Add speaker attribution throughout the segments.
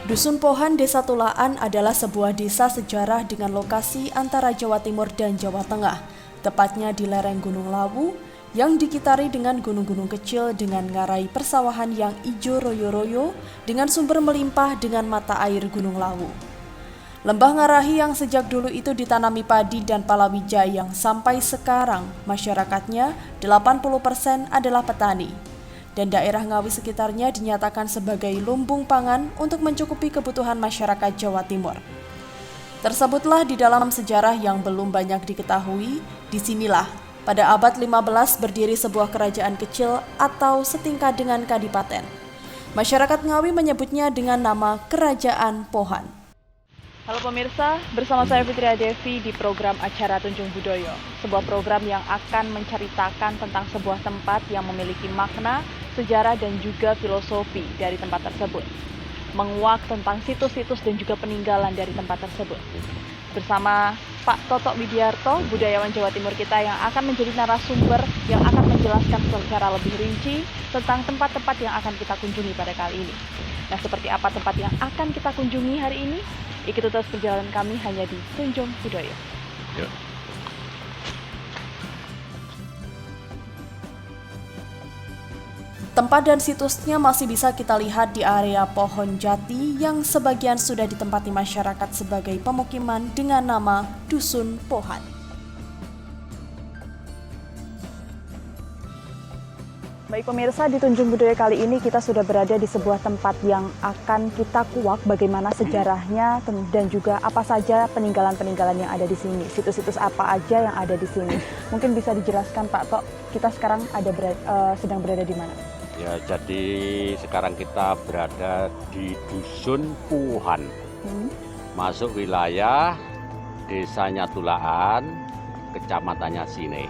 Speaker 1: Dusun Pohan, Desa Tulaan adalah sebuah desa sejarah dengan lokasi antara Jawa Timur dan Jawa Tengah, tepatnya di lereng Gunung Lawu, yang dikitari dengan gunung-gunung kecil dengan ngarai persawahan yang ijo royo-royo dengan sumber melimpah dengan mata air Gunung Lawu. Lembah Ngarahi yang sejak dulu itu ditanami padi dan palawija yang sampai sekarang masyarakatnya 80% adalah petani. Dan daerah Ngawi sekitarnya dinyatakan sebagai lumbung pangan untuk mencukupi kebutuhan masyarakat Jawa Timur. Tersebutlah di dalam sejarah yang belum banyak diketahui, disinilah pada abad 15 berdiri sebuah kerajaan kecil atau setingkat dengan kadipaten. Masyarakat Ngawi menyebutnya dengan nama Kerajaan Pohan. Halo pemirsa, bersama saya Fitria Devi di program acara Tunjung Budoyo, sebuah program yang akan menceritakan tentang sebuah tempat yang memiliki makna, sejarah dan juga filosofi dari tempat tersebut. Menguak tentang situs-situs dan juga peninggalan dari tempat tersebut. Bersama Pak Toto Widiarto, budayawan Jawa Timur kita yang akan menjadi narasumber yang akan menjelaskan secara lebih rinci tentang tempat-tempat yang akan kita kunjungi pada kali ini. Nah, seperti apa tempat yang akan kita kunjungi hari ini? Ikuti terus perjalanan kami hanya di Tunjung Budoyo. Yuk. Tempat dan situsnya masih bisa kita lihat di area Pohon Jati yang sebagian sudah ditempati masyarakat sebagai pemukiman dengan nama Dusun Pohan. Baik pemirsa, di Tunjung Budoyo kali ini kita sudah berada di sebuah tempat yang akan kita kuak bagaimana sejarahnya dan juga apa saja peninggalan-peninggalan yang ada di sini, situs-situs apa aja yang ada di sini. Mungkin bisa dijelaskan Pak Tok, kita sekarang sedang berada di mana?
Speaker 2: Ya, jadi sekarang kita berada di Dusun Pohan, masuk wilayah Desanya Tulaan, Kecamatannya Sine.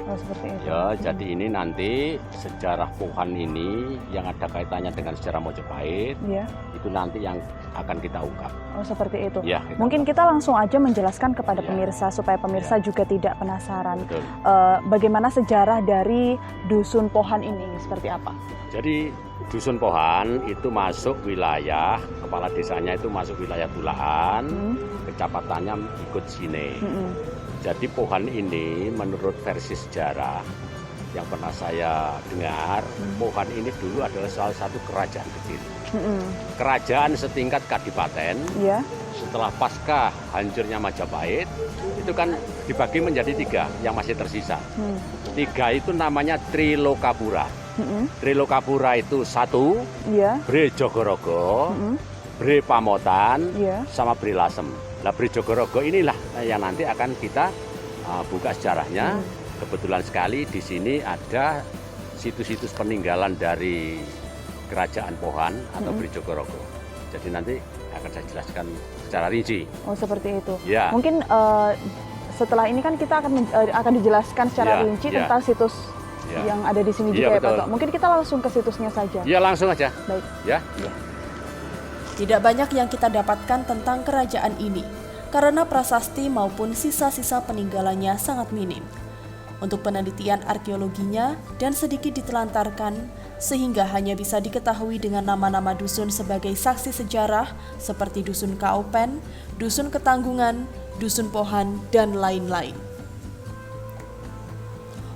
Speaker 1: Oh, seperti itu.
Speaker 2: Ya, jadi ini nanti sejarah Pohan ini yang ada kaitannya dengan sejarah Mojopahit, ya. Itu nanti yang akan kita ungkap.
Speaker 1: Oh, seperti itu.
Speaker 2: Ya,
Speaker 1: mungkin kita langsung aja menjelaskan kepada pemirsa supaya pemirsa juga tidak penasaran. Bagaimana sejarah dari Dusun Pohan ini, seperti apa?
Speaker 2: Jadi Dusun Pohan itu masuk wilayah, kepala desanya itu masuk wilayah Tulaan, kecamatannya ikut Sine. Jadi Pohan ini menurut versi sejarah yang pernah saya dengar, Pohan ini dulu adalah salah satu kerajaan kecil. Kerajaan setingkat kadipaten. Setelah pasca hancurnya Majapahit, itu kan dibagi menjadi 3 yang masih tersisa. 3 itu namanya Trilokapura. Trilokapura itu 1, Bre Jogorogo, Bre Pamotan, sama Bre Lasem. Nah, Bre Jogorogo inilah yang nanti akan kita buka sejarahnya. Kebetulan sekali di sini ada situs-situs peninggalan dari Kerajaan Pohan atau Bre Jogorogo. Jadi nanti akan saya jelaskan secara rinci.
Speaker 1: Oh, seperti itu.
Speaker 2: Ya.
Speaker 1: Mungkin setelah ini kan kita akan dijelaskan secara rinci tentang situs yang ada di sini juga ya Pak Tok. Mungkin kita langsung ke situsnya saja.
Speaker 2: Ya, langsung aja.
Speaker 1: Baik.
Speaker 2: Ya.
Speaker 1: Tidak banyak yang kita dapatkan tentang kerajaan ini, karena prasasti maupun sisa-sisa peninggalannya sangat minim. Untuk penelitian arkeologinya dan sedikit ditelantarkan, sehingga hanya bisa diketahui dengan nama-nama dusun sebagai saksi sejarah seperti Dusun Kaupen, Dusun Ketanggungan, Dusun Pohan, dan lain-lain.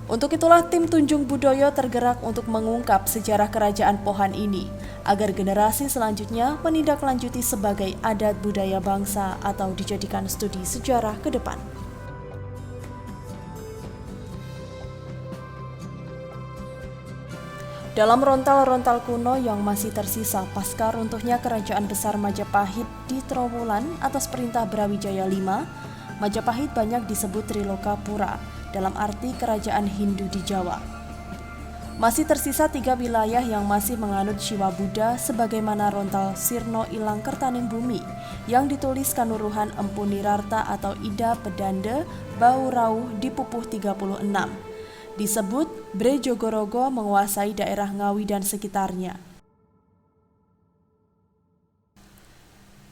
Speaker 1: Untuk itulah tim Tunjung Budoyo tergerak untuk mengungkap sejarah Kerajaan Pohan ini, agar generasi selanjutnya menindaklanjuti sebagai adat budaya bangsa atau dijadikan studi sejarah ke depan. Dalam rontal-rontal kuno yang masih tersisa pasca runtuhnya Kerajaan Besar Majapahit di Trowulan atas perintah Brawijaya V, Majapahit banyak disebut Trilokapura, dalam arti kerajaan Hindu di Jawa. Masih tersisa 3 wilayah yang masih menganut Shiwa Buddha sebagaimana rontal Sirno Ilang Kertaning Bumi yang ditulis Kanuruhan Empu Nirarta atau Ida Pedande Bau Rauh di Pupuh 36. Disebut Bre Jogorogo menguasai daerah Ngawi dan sekitarnya.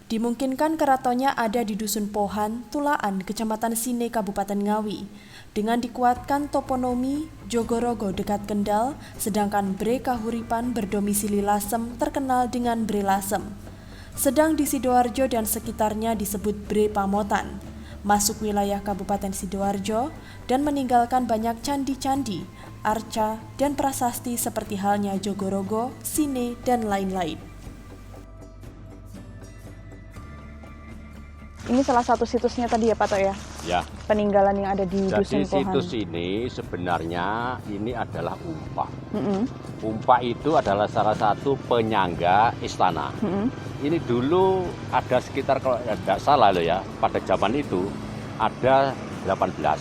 Speaker 1: Dimungkinkan keratonnya ada di Dusun Pohan, Tulaan, Kecamatan Sine, Kabupaten Ngawi. Dengan dikuatkan toponomi, Jogorogo dekat Kendal, sedangkan Bre Kahuripan berdomisili Lasem terkenal dengan Bre Lasem. sedang di Sidoarjo dan sekitarnya disebut Bre Pamotan, masuk wilayah Kabupaten Sidoarjo dan meninggalkan banyak candi-candi, arca, dan prasasti seperti halnya Jogorogo, Sine, dan lain-lain.
Speaker 3: Ini salah satu situsnya tadi ya Pak Tok ya?
Speaker 2: Ya.
Speaker 3: Peninggalan yang ada di Dusun
Speaker 2: Jadi
Speaker 3: Pohan.
Speaker 2: situs ini sebenarnya ini adalah Umpa. Umpa itu adalah salah satu penyangga istana. Ini dulu ada sekitar, kalau tidak salah loh ya, pada zaman itu ada 18.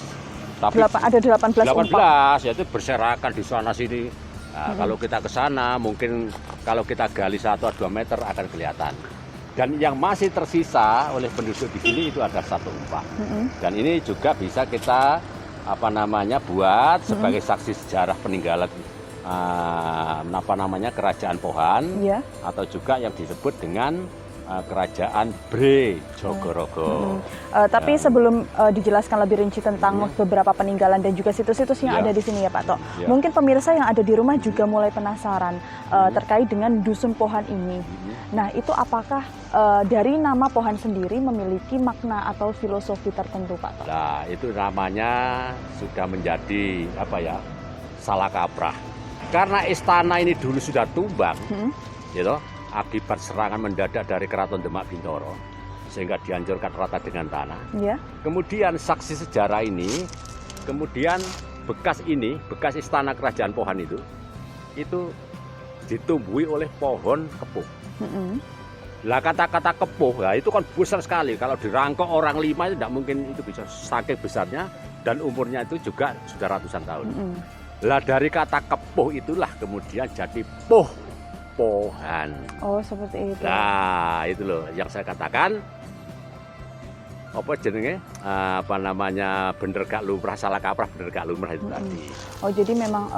Speaker 2: Tapi
Speaker 3: Ada 18 Umpa.
Speaker 2: 18 yaitu berserakan di sana sini. Nah, kalau kita ke sana mungkin kalau kita gali 1 atau 2 meter akan kelihatan. Dan yang masih tersisa oleh penduduk di sini itu ada 1 Umpa. Dan ini juga bisa kita buat sebagai saksi sejarah peninggalan kerajaan Pohan, atau juga yang disebut dengan kerajaan Bre Jogorogo.
Speaker 3: Tapi sebelum dijelaskan lebih rinci tentang beberapa peninggalan dan juga situs-situs yang ada di sini ya Pak Tok, mungkin pemirsa yang ada di rumah juga mulai penasaran terkait dengan Dusun Pohan ini. Nah, itu apakah dari nama Pohan sendiri memiliki makna atau filosofi tertentu Pak Tok?
Speaker 2: Nah, itu namanya sudah menjadi salah kaprah. Karena istana ini dulu sudah tumbang, gitu, akibat serangan mendadak dari Keraton Demak Bintoro, sehingga dihancurkan rata dengan tanah. Kemudian saksi sejarah ini, kemudian bekas istana kerajaan Pohan itu ditumbuhi oleh pohon kepuh. Lah kata-kata kepuh, ya itu kan besar sekali. Kalau dirangkok orang 5 itu tidak mungkin itu bisa, saking besarnya, dan umurnya itu juga sudah ratusan tahun. Lah dari kata kepuh itulah kemudian jadi Pohan.
Speaker 3: Oh, seperti itu.
Speaker 2: Nah, itu loh yang saya katakan. Bener gak lumrah, salah kaprah, bener gak lumrah itu tadi.
Speaker 3: Oh, jadi memang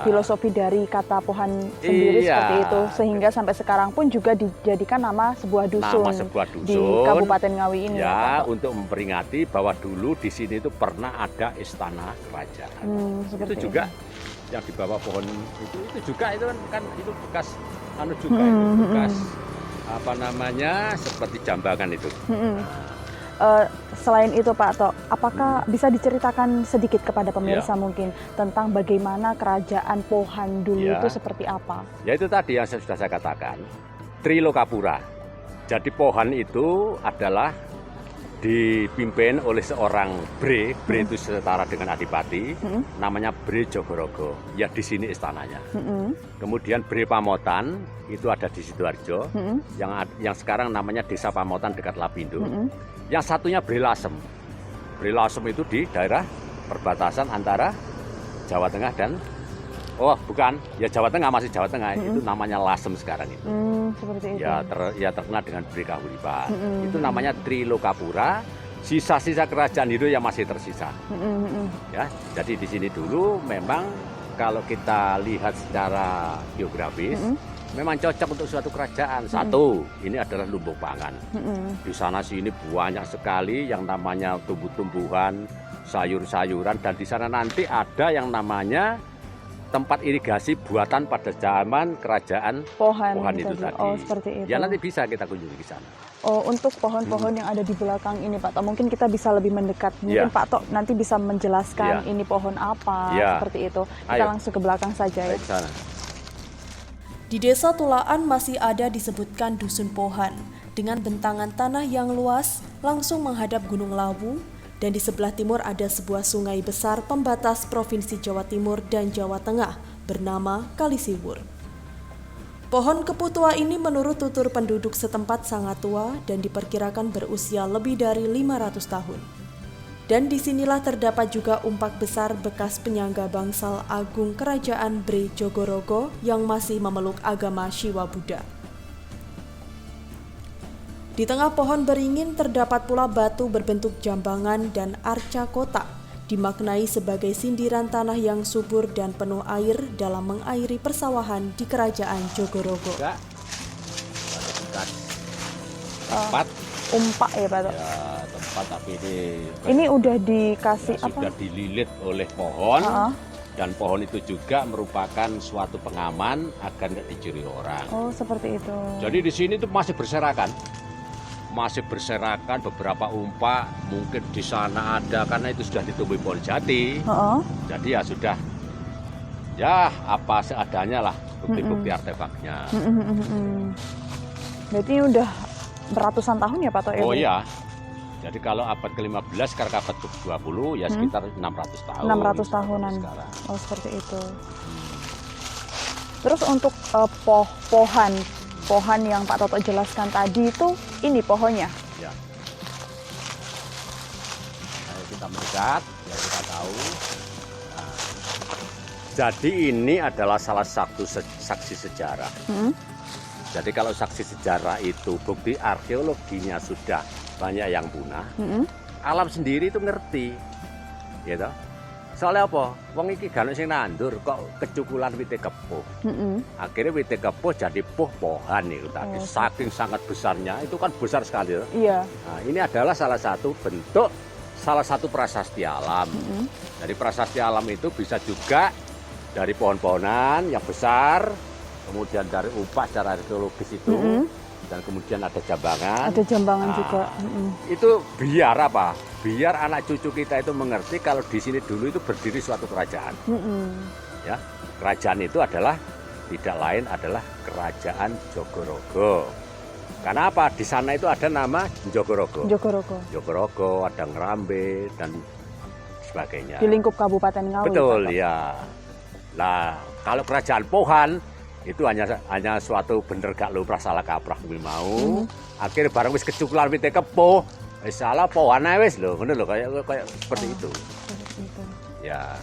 Speaker 3: filosofi dari kata Pohan sendiri seperti itu, sehingga sampai sekarang pun juga dijadikan nama sebuah dusun, di Kabupaten Ngawi ini.
Speaker 2: Ya, untuk memperingati bahwa dulu di sini itu pernah ada istana kerajaan. Itu juga yang di bawah pohon itu juga itu kan itu bekas bekas seperti jambangan itu.
Speaker 3: Selain itu Pak Tok, apakah bisa diceritakan sedikit kepada pemirsa mungkin tentang bagaimana kerajaan Pohan dulu itu seperti apa?
Speaker 2: Ya itu tadi yang sudah saya katakan, Trilokapura. Jadi Pohan itu adalah dipimpin oleh seorang Bre itu setara dengan Adipati, namanya Bre Jogorogo. Ya di sini istananya. Kemudian Bre Pamotan itu ada di Sidoarjo, yang sekarang namanya Desa Pamotan dekat Lapindo. Yang satunya Bre Lasem. Bre Lasem itu di daerah perbatasan antara Jawa Tengah dan Jawa Tengah, masih Jawa Tengah. Itu namanya Lasem sekarang itu.
Speaker 3: Seperti itu.
Speaker 2: Ya terkenal dengan Bre Kahuripan. Itu namanya Trilokapura. Sisa-sisa kerajaan itu yang masih tersisa. Ya, jadi di sini dulu memang kalau kita lihat secara geografis, memang cocok untuk suatu kerajaan. Satu, ini adalah lumbung pangan. Di sana sini banyak sekali yang namanya tumbuh-tumbuhan, sayur-sayuran, dan di sana nanti ada yang namanya tempat irigasi buatan pada zaman kerajaan Pohan itu tadi.
Speaker 3: Oh, seperti itu.
Speaker 2: Ya nanti bisa kita kunjungi ke sana.
Speaker 3: Oh, untuk pohon-pohon yang ada di belakang ini Pak Tok, mungkin kita bisa lebih mendekat. Mungkin Pak Tok nanti bisa menjelaskan ini pohon apa, seperti itu. Kita langsung ke belakang saja ya.
Speaker 2: Sana.
Speaker 1: Di Desa Tulaan masih ada disebutkan Dusun Pohan, dengan bentangan tanah yang luas langsung menghadap Gunung Lawu, dan di sebelah timur ada sebuah sungai besar pembatas Provinsi Jawa Timur dan Jawa Tengah bernama Kalisiwur. Pohon kepuh tua ini menurut tutur penduduk setempat sangat tua dan diperkirakan berusia lebih dari 500 tahun. Dan disinilah terdapat juga umpak besar bekas penyangga bangsal agung kerajaan Bre Jogorogo yang masih memeluk agama Shiwa Buddha. Di tengah pohon beringin terdapat pula batu berbentuk jambangan dan arca kotak, dimaknai sebagai sindiran tanah yang subur dan penuh air dalam mengairi persawahan di kerajaan Jogorogo.
Speaker 2: Tempat
Speaker 3: umpak ya Pak Tok?
Speaker 2: Ya, tempat tapi ini
Speaker 3: udah dikasih apa?
Speaker 2: Sudah dililit oleh pohon. Dan pohon itu juga merupakan suatu pengaman agar nggak dicuri orang.
Speaker 3: Oh, seperti itu.
Speaker 2: Jadi di sini tuh masih berserakan. Masih berserakan beberapa umpak, mungkin di sana ada karena itu sudah ditumbuhi pohon jati. Jadi ya sudah, ya apa seadanya lah bukti-bukti artefaknya.
Speaker 3: Berarti ini udah beratusan tahun ya Pak Tok?
Speaker 2: Oh iya, jadi kalau abad ke-15 sekarang abad ke-20 ya sekitar 600 tahun.
Speaker 3: 600 tahunan.
Speaker 2: Sekarang.
Speaker 3: Oh seperti itu. Terus untuk pohon yang Pak Toto jelaskan tadi itu, ini pohonnya?
Speaker 2: Ya. Ayo kita mendekat, ya kita tahu. Nah, jadi ini adalah salah satu saksi sejarah. Jadi kalau saksi sejarah itu bukti arkeologinya sudah banyak yang punah, alam sendiri itu ngerti, gitu. Soalnya apa? Wong iki gak sing nandur kok kecukulan wite kepuh. Akhirnya wite kepuh jadi pohon itu tadi. Saking sangat besarnya, itu kan besar sekali.
Speaker 3: Iya.
Speaker 2: Nah, ini adalah salah satu bentuk, salah satu prasasti alam. Dari prasasti alam itu bisa juga dari pohon-pohonan yang besar, kemudian dari umpak secara arkeologis itu, dan kemudian ada jambangan.
Speaker 3: Ada jambangan juga.
Speaker 2: Itu biar apa? Biar anak cucu kita itu mengerti kalau di sini dulu itu berdiri suatu kerajaan. Ya, kerajaan itu adalah tidak lain adalah kerajaan Jogorogo. Karena apa? Di sana itu ada nama Jogorogo. Jogorogo, ada Ngerambe dan sebagainya.
Speaker 3: Di lingkup Kabupaten Ngawi.
Speaker 2: Betul, ya. Nah, kalau kerajaan Pohan itu hanya suatu bener gak lumrah salah kaprah kuwi mau. Akhirnya barang wis kecukulan wite kepuh, wis salah Pohan ae wis lho, ngono lho kayak seperti itu. Ya.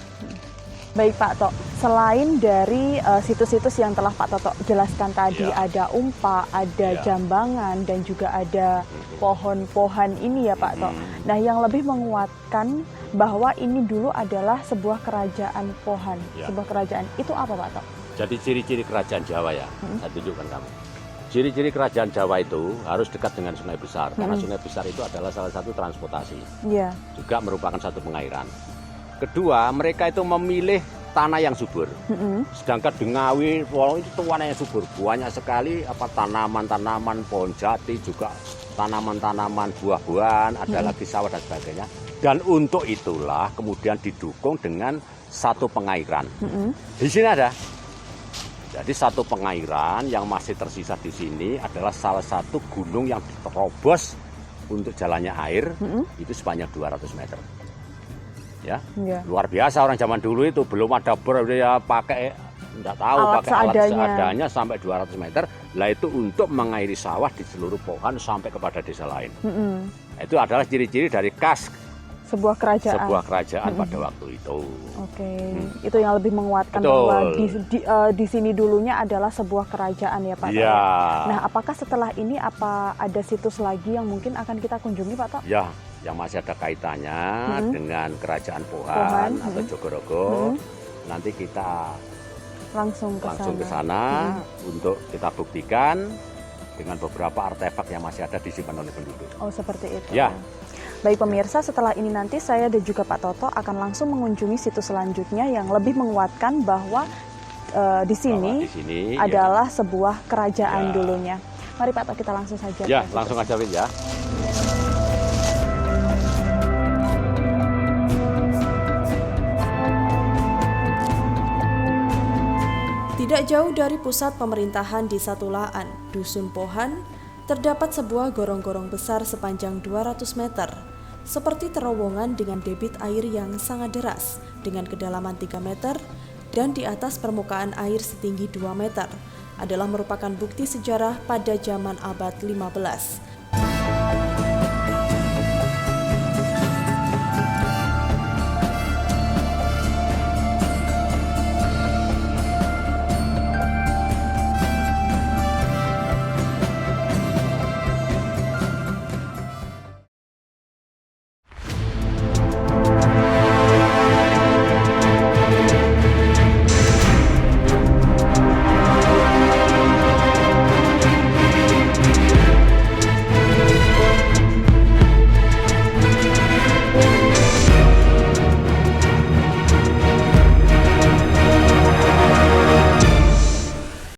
Speaker 3: Baik Pak Tok, selain dari situs-situs yang telah Pak Toto jelaskan tadi, ada umpak, ada jambangan, dan juga ada pohon-pohon ini ya Pak Tok. Nah yang lebih menguatkan bahwa ini dulu adalah sebuah kerajaan pohon, sebuah kerajaan, itu apa Pak Tok?
Speaker 2: Jadi ciri-ciri kerajaan Jawa ya, saya tunjukkan kamu. Ciri-ciri kerajaan Jawa itu harus dekat dengan sungai besar, karena sungai besar itu adalah salah satu transportasi, juga merupakan satu pengairan. Kedua, mereka itu memilih tanah yang subur. Sedangkan di Ngawi, itu tanah yang subur. Banyak sekali tanaman-tanaman, pohon jati, juga tanaman-tanaman buah-buahan, ada lagi sawah dan sebagainya. Dan untuk itulah kemudian didukung dengan satu pengairan. Di sini ada. Jadi satu pengairan yang masih tersisa di sini adalah salah satu gunung yang diterobos untuk jalannya air, itu sepanjang 200 meter. Ya, luar biasa orang zaman dulu itu, belum ada ya pakai enggak tahu
Speaker 3: alat
Speaker 2: pakai alat seadanya sampai 200 meter. Lah itu untuk mengairi sawah di seluruh Pohan sampai kepada desa lain. Itu adalah ciri-ciri dari khas
Speaker 3: sebuah kerajaan
Speaker 2: pada waktu itu.
Speaker 3: Itu yang lebih menguatkan bahwa di sini dulunya adalah sebuah kerajaan ya Pak Tok. Nah, apakah setelah ini ada situs lagi yang mungkin akan kita kunjungi Pak Tok?
Speaker 2: Ya, yang masih ada kaitannya dengan kerajaan Pohan atau Jogorogo. Nanti kita
Speaker 3: langsung ke
Speaker 2: sana untuk kita buktikan dengan beberapa artefak yang masih ada disimpan oleh penduduk.
Speaker 3: Oh, seperti itu.
Speaker 2: Ya.
Speaker 3: Baik pemirsa, setelah ini nanti saya dan juga Pak Toto akan langsung mengunjungi situs selanjutnya yang lebih menguatkan bahwa di sini adalah sebuah kerajaan dulunya. Mari Pak Toto, kita langsung saja.
Speaker 2: Ya, langsung aja Win ya.
Speaker 1: Tidak jauh dari pusat pemerintahan di Satulaan, Dusun Pohan, terdapat sebuah gorong-gorong besar sepanjang 200 meter. Seperti terowongan dengan debit air yang sangat deras, dengan kedalaman 3 meter, dan di atas permukaan air setinggi 2 meter, adalah merupakan bukti sejarah pada zaman abad 15,